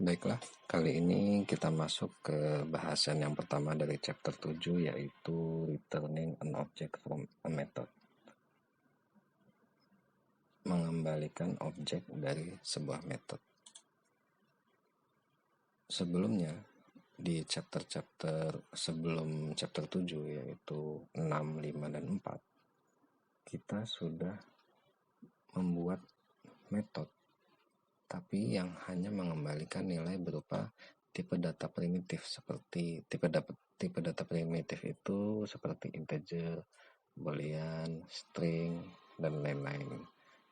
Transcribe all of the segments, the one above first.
Baiklah, kali ini kita masuk ke bahasan yang pertama dari chapter 7, yaitu returning an object from a method. Mengembalikan objek dari sebuah metode. Sebelumnya, di chapter-chapter sebelum chapter 7, yaitu 6, 5, dan 4, kita sudah membuat metode, tapi yang hanya mengembalikan nilai berupa tipe data primitif. Seperti tipe data primitif itu seperti integer, boolean, string, dan lain-lain.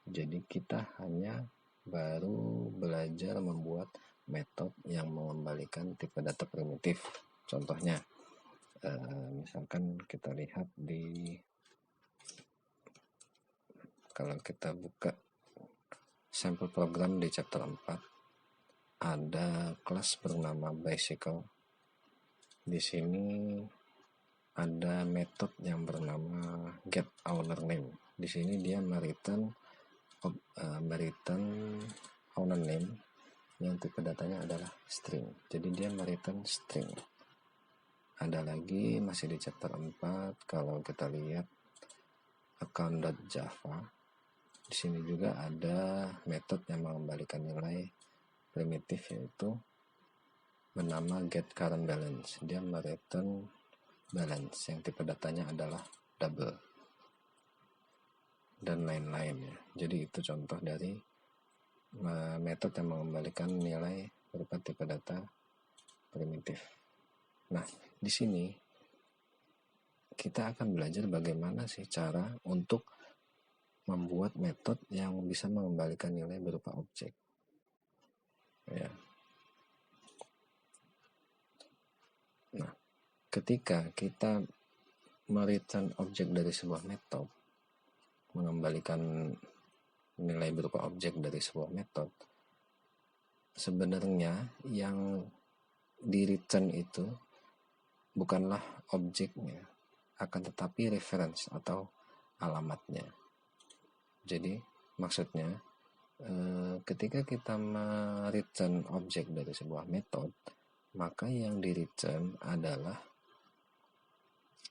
Jadi kita hanya baru belajar membuat metode yang mengembalikan tipe data primitif. Contohnya, misalkan kita lihat kalau kita buka sampel program di chapter 4, ada kelas bernama bicycle. Di sini ada metode yang bernama getOwnerName. Di sini dia mereturn owner name yang tipe datanya adalah string. Jadi dia mereturn string. Ada lagi masih di chapter 4, kalau kita lihat account.java. Di sini juga ada metode yang mengembalikan nilai primitif, yaitu bernama getCurrentBalance. Dia mereturn balance yang tipe datanya adalah double, dan lain-lain ya. Jadi itu contoh dari metode yang mengembalikan nilai berupa tipe data primitif. Nah, di sini kita akan belajar bagaimana sih cara untuk membuat metode yang bisa mengembalikan nilai berupa objek. Ya. Nah, ketika kita mereturn objek dari sebuah metode, mengembalikan nilai berupa objek dari sebuah metode, sebenarnya yang di return itu bukanlah objeknya, akan tetapi reference atau alamatnya. Jadi maksudnya ketika kita mereturn objek dari sebuah metode, maka yang di return adalah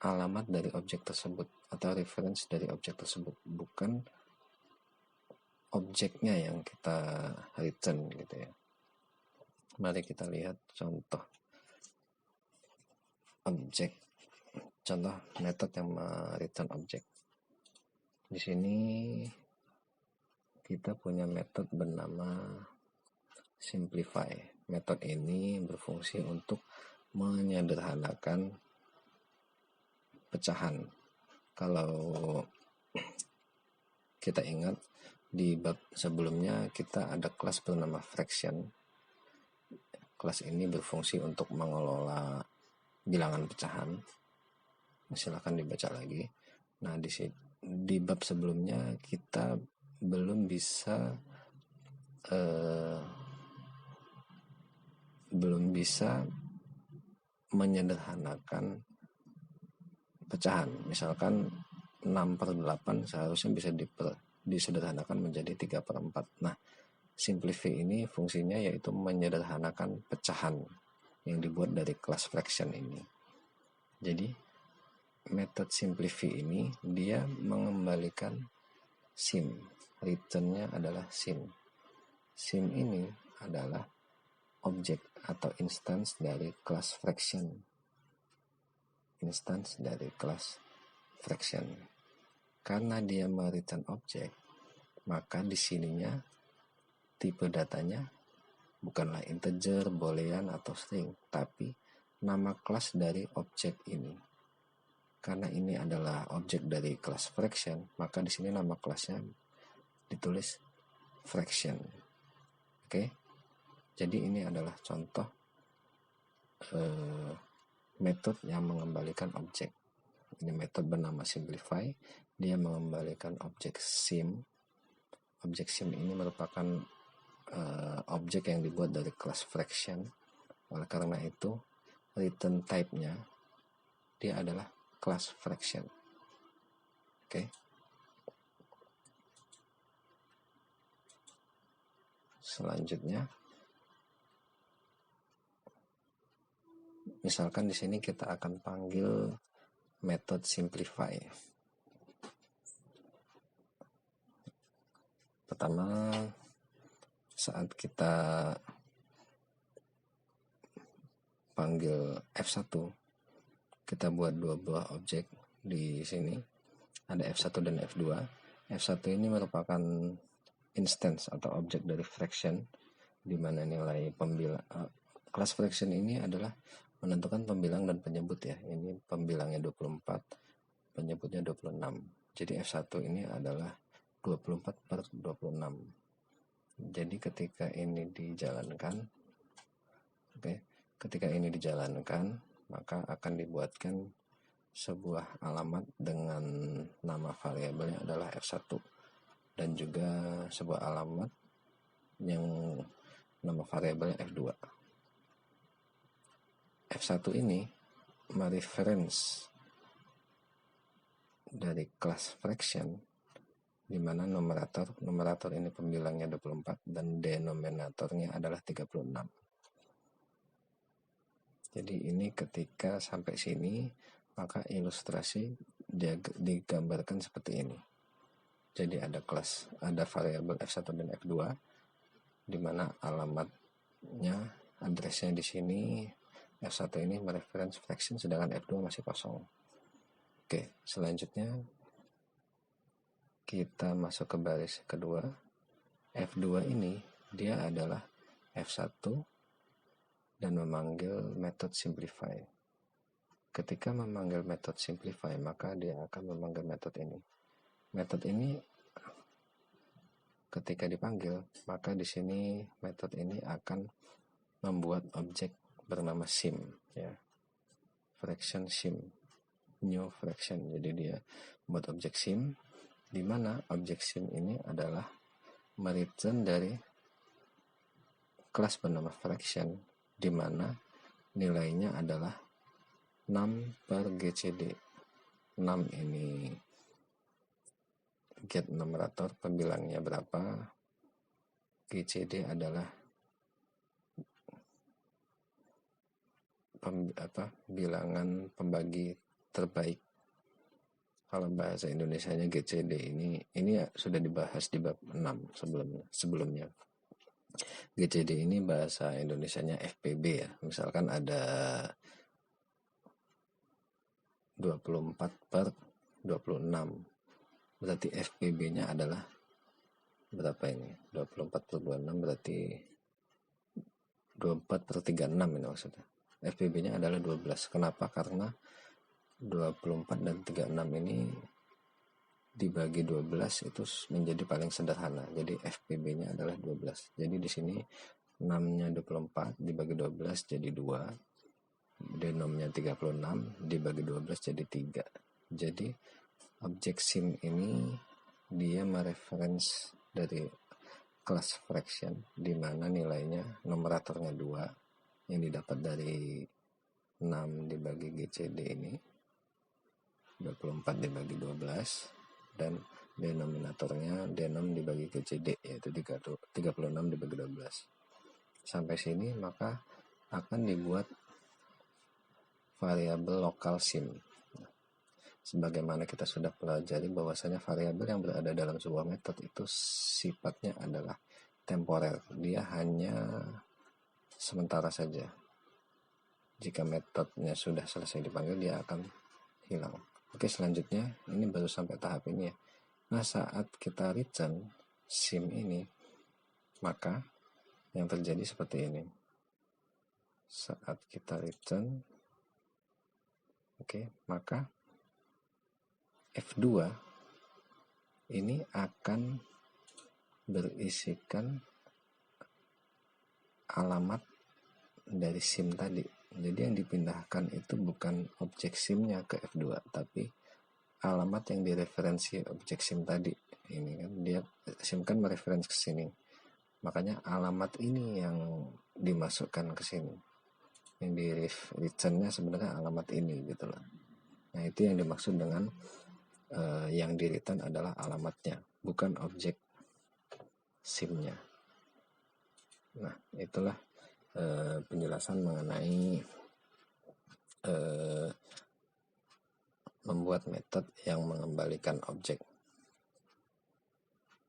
alamat dari objek tersebut atau reference dari objek tersebut, bukan objeknya yang kita return gitu ya. Mari kita lihat contoh metode yang return objek. Di sini kita punya metode bernama simplify. Metode ini berfungsi untuk menyederhanakan pecahan. Kalau kita ingat, di bab sebelumnya kita ada kelas bernama fraction. Kelas ini berfungsi untuk mengelola bilangan pecahan. Silakan dibaca lagi. Nah, di bab sebelumnya kita belum bisa menyederhanakan pecahan. Misalkan 6/8 seharusnya bisa disederhanakan menjadi 3/4. Nah, simplify ini fungsinya yaitu menyederhanakan pecahan yang dibuat dari kelas fraction ini. Jadi metode simplify ini dia mengembalikan sim. Returnnya adalah sim. Sim ini adalah objek atau instance dari kelas fraction. Karena dia mereturn objek, maka di sininya tipe datanya bukanlah integer, boolean, atau string, tapi nama kelas dari objek ini. Karena ini adalah objek dari kelas fraction, maka di sini nama kelasnya ditulis fraction. Oke? Jadi ini adalah contoh metode yang mengembalikan objek. Ini metode bernama simplify. Dia mengembalikan objek sim. Objek sim ini merupakan objek yang dibuat dari kelas fraction. Oleh karena itu, return type-nya dia adalah kelas fraction. Oke. Selanjutnya Misalkan di sini kita akan panggil method simplify. Pertama, saat kita panggil F1, kita buat dua buah objek di sini. Ada F1 dan F2. F1 ini merupakan instance atau objek dari fraction, di mana nilai kelas fraction ini adalah menentukan pembilang dan penyebut ya. Ini pembilangnya 24, penyebutnya 26. Jadi F1 ini adalah 24/26. Jadi ketika ini dijalankan, maka akan dibuatkan sebuah alamat dengan nama variabelnya adalah F1 dan juga sebuah alamat yang nama variabelnya F2. F1 ini mereference dari kelas fraction, di mana numerator ini pembilangnya 24 dan denominatornya adalah 36. Jadi ini ketika sampai sini, maka ilustrasi digambarkan seperti ini. Jadi ada variabel F1 dan F2, di mana alamatnya, addressnya di sini F1 ini mereference fraction, sedangkan F2 masih kosong. Oke, selanjutnya kita masuk ke baris kedua. F2 ini dia adalah F1 dan memanggil method simplify. Ketika memanggil method simplify, maka dia akan memanggil method ini. Method ini ketika dipanggil, maka di sini method ini akan membuat objek bernama sim ya. Fraction sim, new fraction. Jadi dia membuat objek sim, di mana objek sim ini adalah mereturn dari kelas bernama fraction, di mana nilainya adalah 6/GCD. 6 ini get numerator, pembilangnya berapa, GCD adalah bilangan pembagi terbaik. Kalau bahasa Indonesianya GCD ini sudah dibahas di bab 6 sebelumnya. GCD ini bahasa Indonesianya FPB ya. Misalkan ada 24/26. Berarti FPB-nya adalah berapa ini? 24/26 berarti 24/36 ini maksudnya. FPB-nya adalah 12. Kenapa? Karena 24 dan 36 ini dibagi 12 itu menjadi paling sederhana. Jadi FPB-nya adalah 12. Jadi di sini 6-nya 24 dibagi 12 jadi 2. Denomnya 36 dibagi 12 jadi 3. Jadi objek sim ini dia mereference dari kelas fraction, di mana nilainya numeratornya 2 yang didapat dari 6 dibagi GCD ini, 24 dibagi 12, dan denominatornya denom dibagi GCD yaitu 36 dibagi 12. Sampai sini maka akan dibuat variabel lokal sim. Sebagaimana kita sudah pelajari bahwasanya variabel yang berada dalam sebuah metode itu sifatnya adalah temporer. Dia hanya sementara saja. Jika metodenya sudah selesai dipanggil, dia akan hilang. Oke, selanjutnya ini baru sampai tahap ini ya. Nah, saat kita return sim ini, maka yang terjadi seperti ini. Saat kita return, maka F2 ini akan berisikan alamat dari SIM tadi. Jadi yang dipindahkan itu bukan objek SIM-nya ke F2, tapi alamat yang direferensi objek SIM tadi. Ini kan dia SIM kan mereferensi ke sini. Makanya alamat ini yang dimasukkan ke sini. Yang di return-nya sebenarnya alamat ini gitu loh. Nah, itu yang dimaksud dengan yang di return adalah alamatnya, bukan objek SIM-nya. Nah, itulah penjelasan mengenai membuat metode yang mengembalikan objek.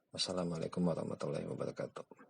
Wassalamualaikum warahmatullahi wabarakatuh.